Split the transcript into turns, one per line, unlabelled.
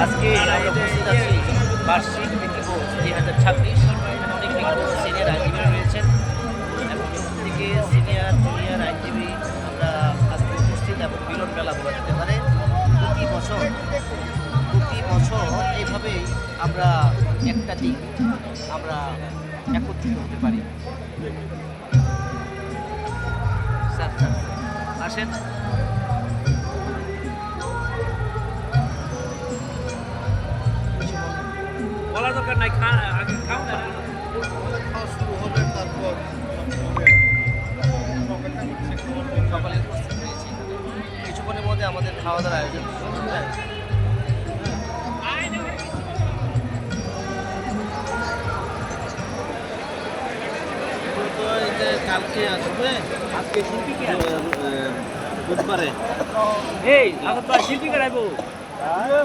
আজকে আমরা উপস্থিত আছি বার্ষিক বিজ্ঞপ্তি 2026। এখানে অনেক বিজ্ঞ সিনিয়র আইনজীবী রয়েছেন এবং থেকে সিনিয়র জুনিয়র আইনজীবী আমরা আজকে উপস্থিত এবং মিলন মেলা বলা যেতে পারে। প্রতি বছর এইভাবেই আমরা একটা দিক আমরা একত্রিত হতে পারি। স্যার স্যার আসেন। বলার দরকার নাই, আগে খাও না।
খাওয়া শুরু হবে, তারপর
সকালে উপস্থিত হয়েছি, কিছুক্ষণের মধ্যে আমাদের খাওয়া দাওয়ার আয়োজন শুরু হবে।
তো এই যে কালকে আসবে,
আজকে শিল্পী কে
বুধবারে
এই এখন তো শিল্পী কে রাখবো।